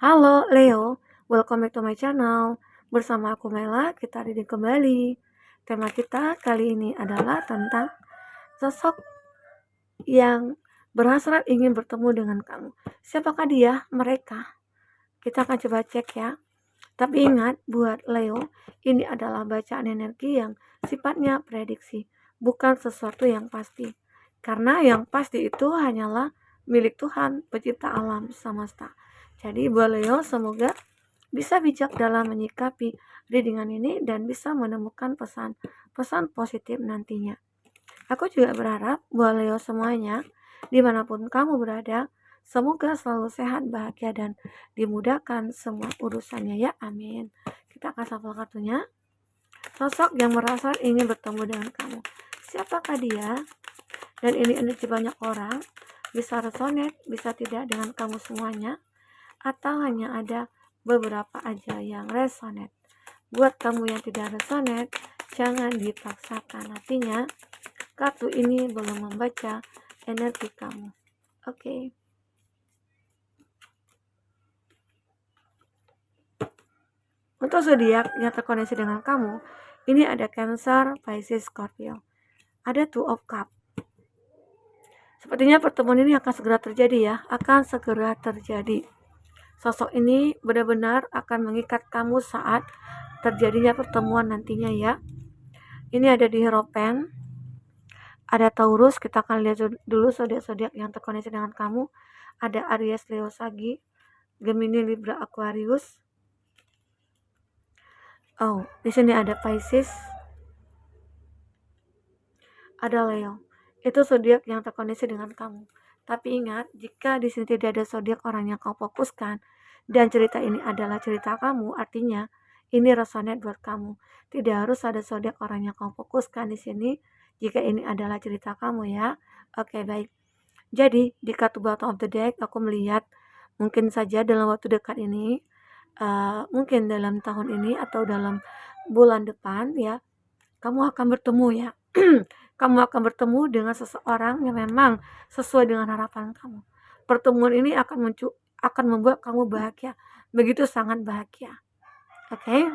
Halo Leo, welcome back to my channel. Bersama aku Mela, kita reading kembali. Tema kita kali ini adalah tentang sosok yang berhasrat ingin bertemu dengan kamu. Siapakah dia? Mereka. Kita akan coba cek ya. Tapi ingat, buat Leo, ini adalah bacaan energi yang sifatnya prediksi, bukan sesuatu yang pasti. Karena yang pasti itu hanyalah milik Tuhan, pencipta alam semesta. Jadi buat Leo, semoga bisa bijak dalam menyikapi readingan ini dan bisa menemukan pesan-pesan positif nantinya. Aku juga berharap buat Leo semuanya, dimanapun kamu berada, semoga selalu sehat, bahagia, dan dimudahkan semua urusannya ya, amin. Kita akan shuffle kartunya. Sosok yang merasa ingin bertemu dengan kamu. Siapakah dia? Dan ini energi banyak orang, bisa resonate, bisa tidak dengan kamu semuanya, atau hanya ada beberapa aja yang resonate. Buat kamu yang tidak resonate, jangan dipaksakan. Artinya, kartu ini belum membaca energi kamu. Oke. Untuk zodiak yang terkoneksi dengan kamu, ini ada Cancer, Pisces, Scorpio. Ada Two of Cups. Sepertinya pertemuan ini akan segera terjadi ya, akan segera terjadi. Sosok ini benar-benar akan mengikat kamu saat terjadinya pertemuan nantinya ya. Ini ada di Hierophant, ada Taurus. Kita akan lihat dulu zodiak-zodiak yang terkoneksi dengan kamu. Ada Aries, Leo, Sagi, Gemini, Libra, Aquarius. Oh, di sini ada Pisces, ada Leo. Itu zodiak yang terkoneksi dengan kamu. Tapi ingat, jika di sini tidak ada zodiak orang yang kau fokuskan dan cerita ini adalah cerita kamu, artinya ini resonate buat kamu. Tidak harus ada zodiak orang yang kau fokuskan di sini jika ini adalah cerita kamu ya. Oke, baik. Jadi, di kartu bottom of the deck aku melihat mungkin saja dalam waktu dekat ini, mungkin dalam tahun ini atau dalam bulan depan ya, kamu akan bertemu ya. Kamu akan bertemu dengan seseorang yang memang sesuai dengan harapan kamu. Pertemuan ini akan membuat kamu bahagia, begitu sangat bahagia. Oke?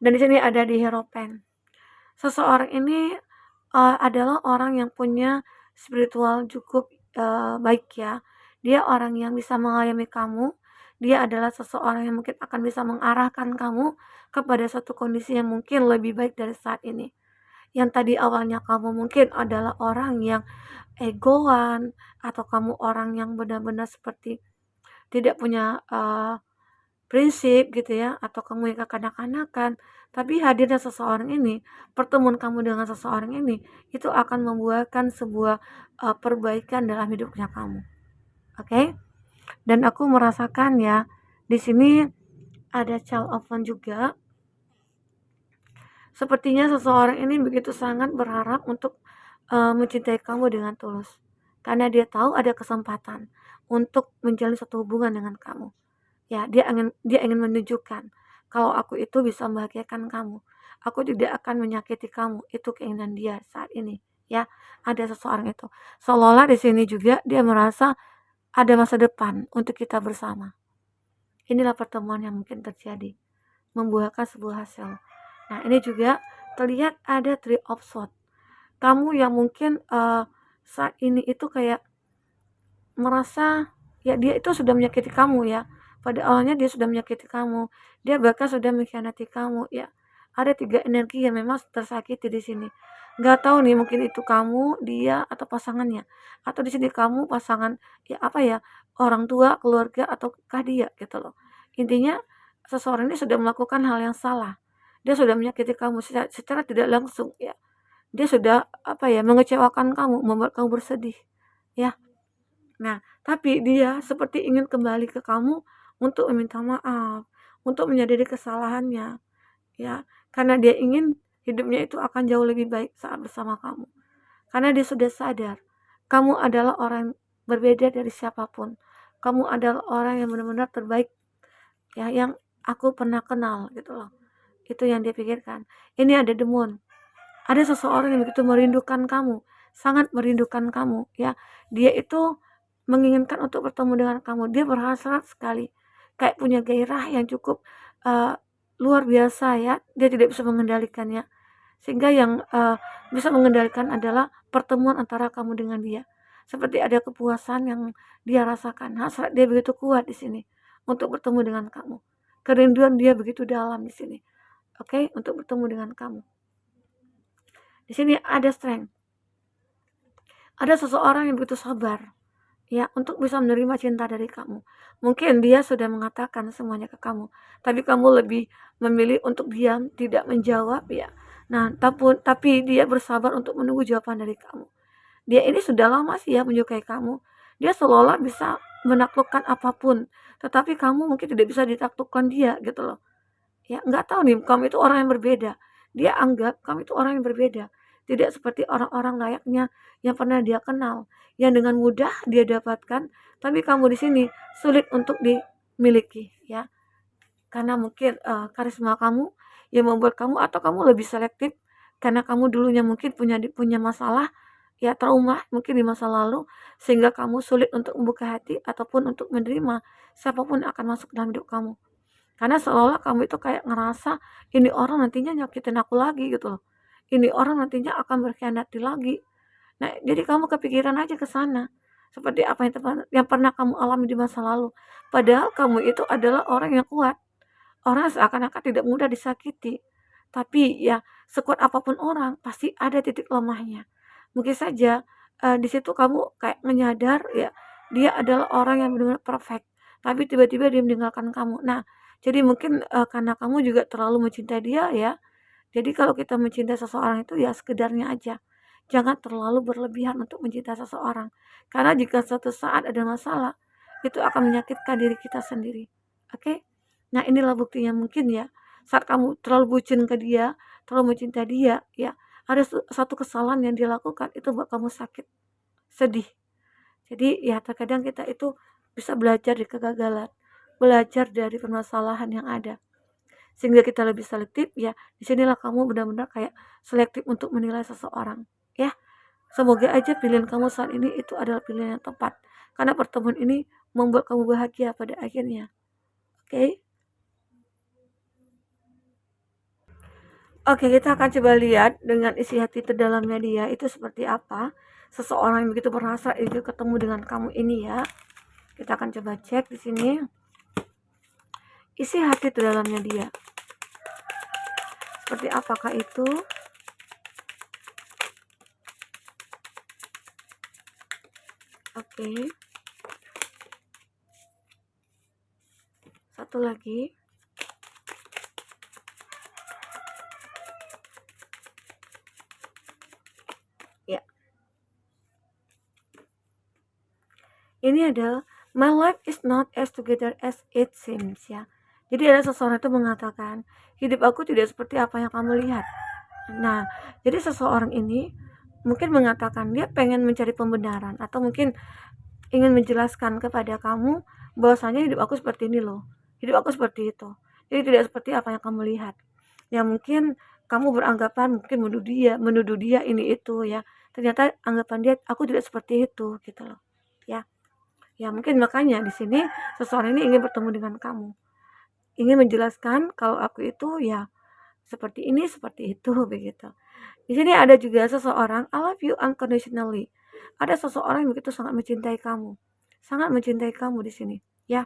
Dan di sini ada di Hierophant. Seseorang ini adalah orang yang punya spiritual cukup baik ya. Dia orang yang bisa mengayomi kamu. Dia adalah seseorang yang mungkin akan bisa mengarahkan kamu kepada suatu kondisi yang mungkin lebih baik dari saat ini. Yang tadi awalnya kamu mungkin adalah orang yang egoan, atau kamu orang yang benar-benar seperti tidak punya prinsip gitu ya, atau kamu yang kekanak-kanakan. Tapi hadirnya seseorang ini, pertemuan kamu dengan seseorang ini, itu akan membuahkan sebuah perbaikan dalam hidupnya kamu. Oke? Dan aku merasakan ya, di sini ada Child of One juga. Sepertinya seseorang ini begitu sangat berharap untuk mencintai kamu dengan tulus. Karena dia tahu ada kesempatan untuk menjalin satu hubungan dengan kamu. Ya, dia ingin menunjukkan kalau aku itu bisa membahagiakan kamu. Aku tidak akan menyakiti kamu. Itu keinginan dia saat ini. Ya, ada seseorang itu. Seolah-olah di sini juga dia merasa ada masa depan untuk kita bersama. Inilah pertemuan yang mungkin terjadi, membuahkan sebuah hasil. Nah, ini juga terlihat ada Three of Swords. Kamu yang mungkin saat ini itu kayak merasa ya dia itu sudah menyakiti kamu ya. Pada awalnya dia sudah menyakiti kamu. Dia bahkan sudah mengkhianati kamu ya. Ada 3 energi yang memang tersakiti di sini. Nggak tahu nih mungkin itu kamu, dia, atau pasangannya. Atau di sini kamu pasangan ya apa ya, orang tua, keluarga, ataukah dia gitu loh. Intinya seseorang ini sudah melakukan hal yang salah. Dia sudah menyakiti kamu secara tidak langsung ya. Dia sudah apa ya, mengecewakan kamu, membuat kamu bersedih ya. Nah, tapi dia seperti ingin kembali ke kamu untuk meminta maaf, untuk menyadari kesalahannya, ya. Karena dia ingin hidupnya itu akan jauh lebih baik saat bersama kamu. Karena dia sudah sadar, kamu adalah orang berbeda dari siapapun. Kamu adalah orang yang benar-benar terbaik, ya, yang aku pernah kenal gitu loh. Itu yang dia pikirkan. Ini ada The Moon. Ada seseorang yang begitu merindukan kamu, sangat merindukan kamu, ya. Dia itu menginginkan untuk bertemu dengan kamu. Dia berhasrat sekali, kayak punya gairah yang cukup luar biasa ya. Dia tidak bisa mengendalikannya. Sehingga yang bisa mengendalikan adalah pertemuan antara kamu dengan dia. Seperti ada kepuasan yang dia rasakan. Hasrat dia begitu kuat di sini untuk bertemu dengan kamu. Kerinduan dia begitu dalam di sini. Oke, untuk bertemu dengan kamu. Di sini ada strength. Ada seseorang yang begitu sabar ya untuk bisa menerima cinta dari kamu. Mungkin dia sudah mengatakan semuanya ke kamu, tapi kamu lebih memilih untuk diam, tidak menjawab ya. Nah, tapi dia bersabar untuk menunggu jawaban dari kamu. Dia ini sudah lama sih ya menyukai kamu. Dia seolah bisa menaklukkan apapun, tetapi kamu mungkin tidak bisa ditaklukkan dia gitu loh. Ya, nggak tahu nih kamu itu orang yang berbeda. Dia anggap kamu itu orang yang berbeda. Tidak seperti orang-orang layaknya yang pernah dia kenal, yang dengan mudah dia dapatkan, tapi kamu di sini sulit untuk dimiliki ya. Karena mungkin karisma kamu yang membuat kamu atau kamu lebih selektif karena kamu dulunya mungkin punya masalah ya, trauma mungkin di masa lalu sehingga kamu sulit untuk membuka hati ataupun untuk menerima siapapun yang akan masuk dalam hidup kamu. Karena seolah kamu itu kayak ngerasa, ini orang nantinya nyakitin aku lagi gitu loh. Ini orang nantinya akan berkhianati lagi. Nah, jadi kamu kepikiran aja ke sana. Seperti apa yang pernah kamu alami di masa lalu. Padahal kamu itu adalah orang yang kuat. Orang seakan-akan tidak mudah disakiti. Tapi ya, sekuat apapun orang, pasti ada titik lemahnya. Mungkin saja di situ kamu kayak menyadar ya, dia adalah orang yang benar-benar perfect. Tapi tiba-tiba dia meninggalkan kamu. Nah, jadi mungkin karena kamu juga terlalu mencintai dia ya. Jadi kalau kita mencintai seseorang itu ya sekedarnya aja. Jangan terlalu berlebihan untuk mencintai seseorang. Karena jika suatu saat ada masalah, itu akan menyakitkan diri kita sendiri. Oke? Nah, inilah buktinya mungkin ya. Saat kamu terlalu bucin ke dia, terlalu mencintai dia, ya, ada satu kesalahan yang dia lakukan itu buat kamu sakit, sedih. Jadi ya terkadang kita itu bisa belajar dari kegagalan, belajar dari permasalahan yang ada. Sehingga kita lebih selektif ya. Disinilah kamu benar-benar kayak selektif untuk menilai seseorang, ya. Semoga aja pilihan kamu saat ini itu adalah pilihan yang tepat. Karena pertemuan ini membuat kamu bahagia pada akhirnya. Oke? Oke, kita akan coba lihat dengan isi hati terdalamnya dia itu seperti apa. Seseorang yang begitu berhasrat itu ketemu dengan kamu ini ya. Kita akan coba cek di sini isi hati terdalamnya dia. Seperti apakah itu? Oke. Satu lagi. Ya. Ini adalah my life is not as together as it seems ya. Jadi ada seseorang itu mengatakan, hidup aku tidak seperti apa yang kamu lihat. Nah, jadi seseorang ini mungkin mengatakan dia pengen mencari pembenaran atau mungkin ingin menjelaskan kepada kamu bahwasanya hidup aku seperti ini loh. Hidup aku seperti itu. Jadi tidak seperti apa yang kamu lihat. Ya mungkin kamu beranggapan mungkin menuduh dia ini itu ya. Ternyata anggapan dia aku tidak seperti itu gitu loh. Ya. Ya mungkin makanya di sini seseorang ini ingin bertemu dengan kamu. Ingin menjelaskan kalau aku itu ya seperti ini, seperti itu begitu. Di sini ada juga seseorang I love you unconditionally. Ada seseorang yang begitu sangat mencintai kamu. Sangat mencintai kamu di sini, ya.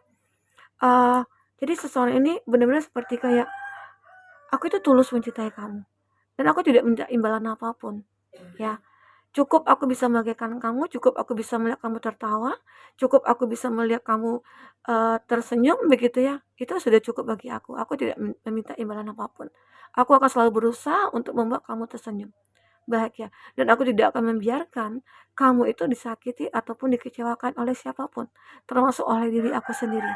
Jadi seseorang ini benar-benar seperti kayak aku itu tulus mencintai kamu dan aku tidak minta imbalan apapun, ya. Cukup aku bisa membahagiakan kamu, cukup aku bisa melihat kamu tertawa, cukup aku bisa melihat kamu tersenyum begitu ya. Itu sudah cukup bagi aku. Aku tidak meminta imbalan apapun. Aku akan selalu berusaha untuk membuat kamu tersenyum, bahagia, dan aku tidak akan membiarkan kamu itu disakiti ataupun dikecewakan oleh siapapun, termasuk oleh diri aku sendiri.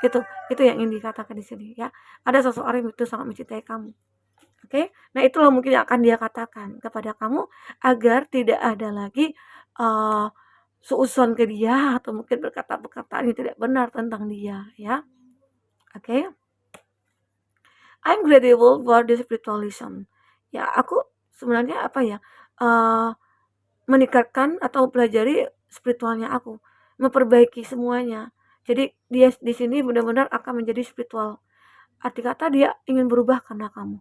Itu yang ingin dikatakan di sini ya. Ada seseorang yang itu sangat mencintai kamu. Oke, nah itulah mungkin yang akan dia katakan kepada kamu agar tidak ada lagi suuzon ke dia atau mungkin berkata perkataan yang tidak benar tentang dia ya. Oke. I'm grateful for this spiritualism. Ya, aku sebenarnya apa ya, meningkatkan atau pelajari spiritualnya aku. memperbaiki semuanya. Jadi dia di sini benar-benar akan menjadi spiritual. Arti kata dia ingin berubah karena kamu.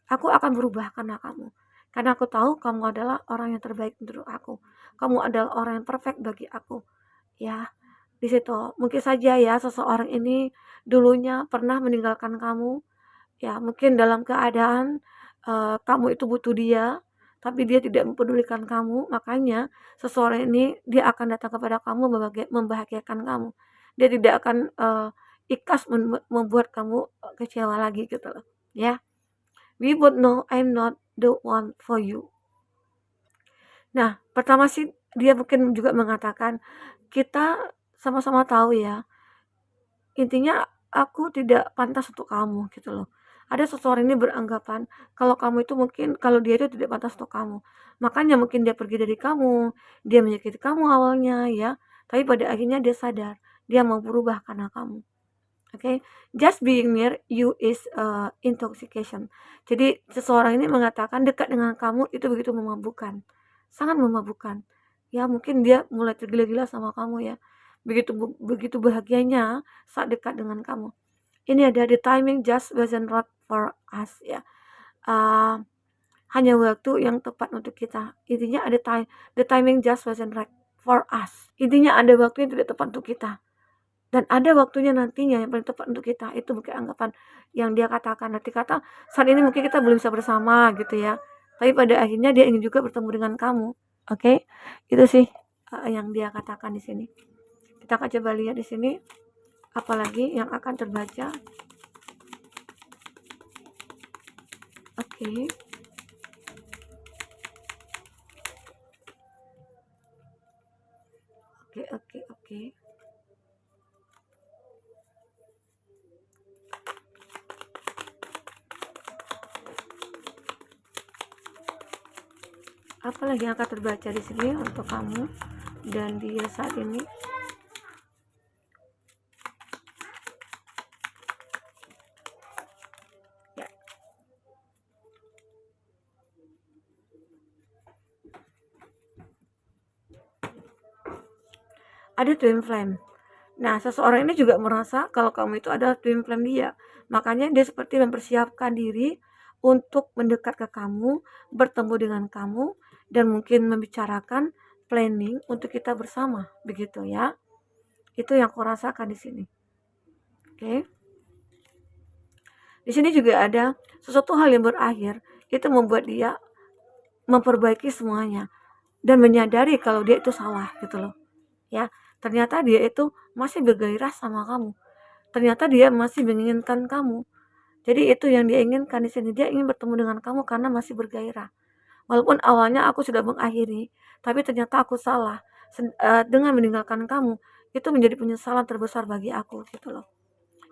Aku akan berubah karena kamu. Karena aku tahu kamu adalah orang yang terbaik untuk aku. Kamu adalah orang yang perfect bagi aku. Ya, di situ mungkin saja ya seseorang ini dulunya pernah meninggalkan kamu. Ya, mungkin dalam keadaan kamu itu butuh dia, tapi dia tidak mempedulikan kamu. Makanya seseorang ini dia akan datang kepada kamu membahagiakan kamu. Dia tidak akan ikhlas membuat kamu kecewa lagi gitu loh. Ya, we both know I'm not the one for you. Nah, pertama sih dia mungkin juga mengatakan, kita sama-sama tahu ya, intinya aku tidak pantas untuk kamu gitu loh. Ada seseorang ini beranggapan kalau kamu itu mungkin kalau dia itu tidak pantas untuk kamu. Makanya mungkin dia pergi dari kamu, dia menyakiti kamu awalnya ya, tapi pada akhirnya dia sadar, dia mau berubah karena kamu. Oke, just being near you is intoxication. Jadi seseorang ini mengatakan dekat dengan kamu itu begitu memabukkan, sangat memabukkan. Ya mungkin dia mulai tergila-gila sama kamu ya. Begitu bahagianya saat dekat dengan kamu. Ini ada the timing just wasn't right for us ya. Uh, hanya waktu yang tepat untuk kita. Intinya ada the timing just wasn't right for us. Intinya ada waktu yang tidak tepat untuk kita. Dan ada waktunya nantinya yang paling tepat untuk kita. Itu mungkin anggapan yang dia katakan. Nanti kata saat ini mungkin kita belum bisa bersama gitu ya. Tapi pada akhirnya dia ingin juga bertemu dengan kamu. Oke, itu sih yang dia katakan di sini. Kita akan coba lihat di sini apalagi yang akan terbaca. Oke. Oke. Apa lagi yang akan terbaca di sini untuk kamu dan dia saat ini? Ya. Ada twin flame. Nah, seseorang ini juga merasa kalau kamu itu adalah twin flame dia. Makanya dia seperti mempersiapkan diri untuk mendekat ke kamu, bertemu dengan kamu, dan mungkin membicarakan planning untuk kita bersama, begitu ya. Itu yang aku rasakan di sini. Oke. Di sini juga ada sesuatu hal yang berakhir, itu membuat dia memperbaiki semuanya dan menyadari kalau dia itu salah gitu loh. Ya, ternyata dia itu masih bergairah sama kamu. Ternyata dia masih menginginkan kamu. Jadi itu yang dia inginkan di sini. Dia ingin bertemu dengan kamu karena masih bergairah. Walaupun awalnya aku sudah mengakhiri, tapi ternyata aku salah. Dengan meninggalkan kamu, itu menjadi penyesalan terbesar bagi aku gitu loh.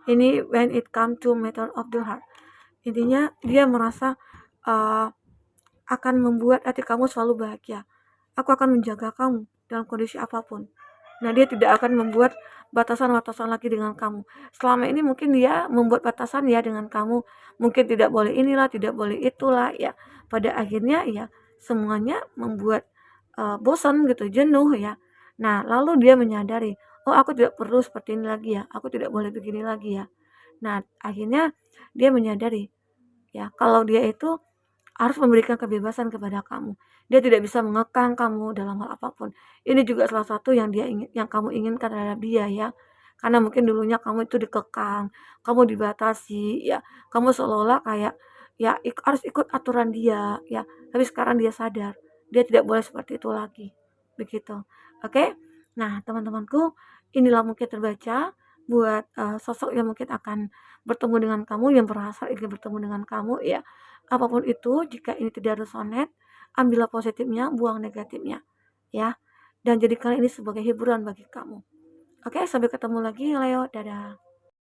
Ini when it come to matter of the heart. Intinya dia merasa akan membuat hati kamu selalu bahagia. Aku akan menjaga kamu dalam kondisi apapun. Nah, dia tidak akan membuat batasan-batasan lagi dengan kamu. Selama ini mungkin dia membuat batasan ya dengan kamu. Mungkin tidak boleh inilah, tidak boleh itulah ya. Pada akhirnya ya semuanya membuat bosan gitu, jenuh ya. Nah, lalu dia menyadari, oh aku tidak perlu seperti ini lagi ya. Aku tidak boleh begini lagi ya. Nah, akhirnya dia menyadari ya kalau dia itu harus memberikan kebebasan kepada kamu. Dia tidak bisa mengekang kamu dalam hal apapun. Ini juga salah satu yang yang kamu inginkan terhadap dia ya. Karena mungkin dulunya kamu itu dikekang, kamu dibatasi ya. Kamu seolah-olah kayak ya harus ikut aturan dia ya. Tapi sekarang dia sadar, dia tidak boleh seperti itu lagi. Begitu. Oke? Nah, teman-temanku, inilah mungkin terbaca buat sosok yang mungkin akan bertemu dengan kamu, yang berasal ingin bertemu dengan kamu ya. Apapun itu, jika ini tidak resonate, ambillah positifnya, buang negatifnya, ya. Dan jadikan ini sebagai hiburan bagi kamu. Oke, sampai ketemu lagi, Leo. Dadah.